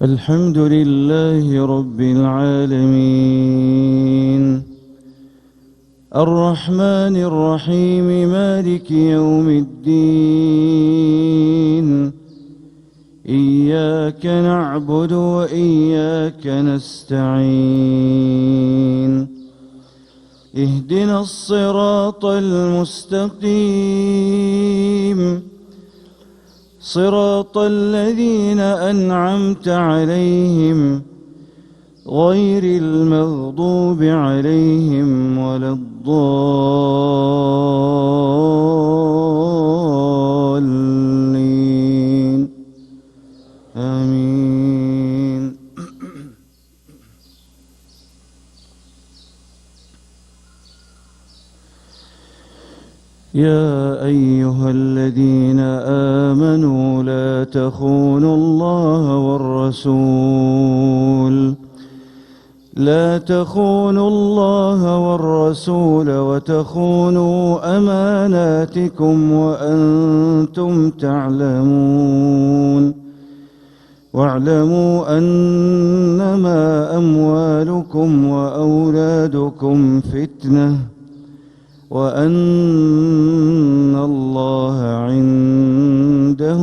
الحمد لله رب العالمين، الرحمن الرحيم، مالك يوم الدين. إياك نعبد وإياك نستعين. اهدنا الصراط المستقيم، صراط الذين أنعمت عليهم غير المغضوب عليهم ولا الضالين. آمين. يا أيها الذين آمنوا لا تخونوا الله والرسول وتخونوا أماناتكم وأنتم تعلمون. واعلموا أنما أموالكم وأولادكم فتنة وأن الله عنده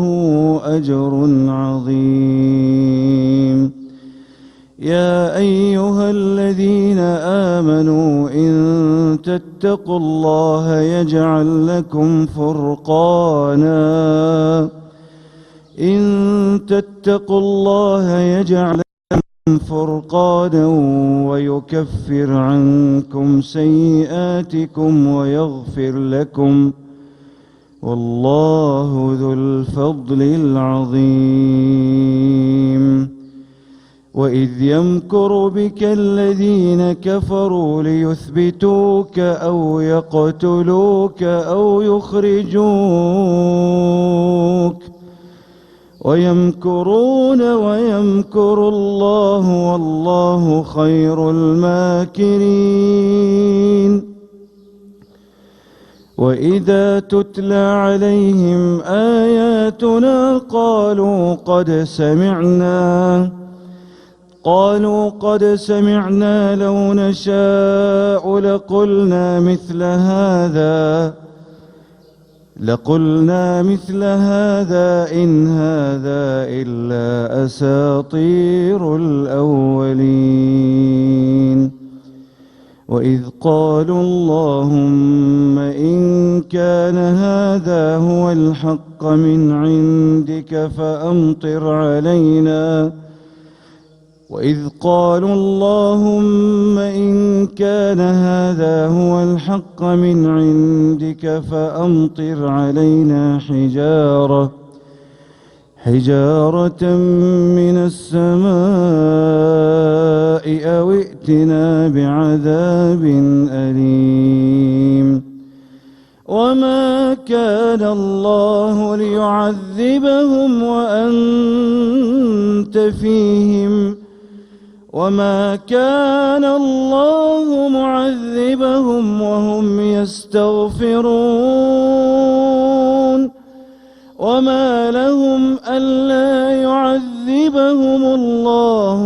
أجر عظيم. يا أيها الذين آمنوا إن تتقوا الله يجعل لكم فرقانا ويكفر عنكم سيئاتكم ويغفر لكم، والله ذو الفضل العظيم. وإذ يمكر بك الذين كفروا ليثبتوك أو يقتلوك أو يخرجوك ويمكرون ويمكر الله والله خير الماكرين. وإذا تتلى عليهم آياتنا قالوا قد سمعنا لو نشاء لقلنا مثل هذا إن هذا إلا أساطير الأولين. وإذ قالوا اللهم إن كان هذا هو الحق من عندك فأمطر علينا حجارة من السماء أو ائتنا بعذاب أليم. وما كان الله ليعذبهم وأنت فيهم وما كان الله معذبهم وهم يستغفرون. وما لهم ألا يعذبهم الله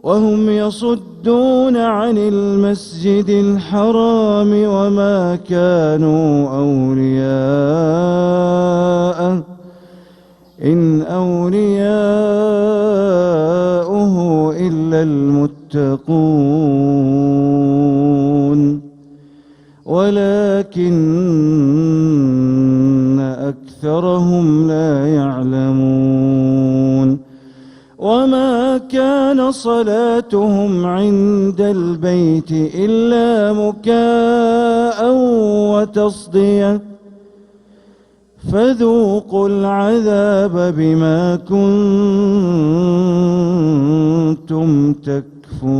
وهم يصدون عن المسجد الحرام وما كانوا أولياءه إن أولياؤه إلا المتقون ولكن أكثرهم لا يعلمون. وما كان صلاتهم عند البيت إلا مكاء وتصدية فذوقوا العذاب بما كنتم تكفرون.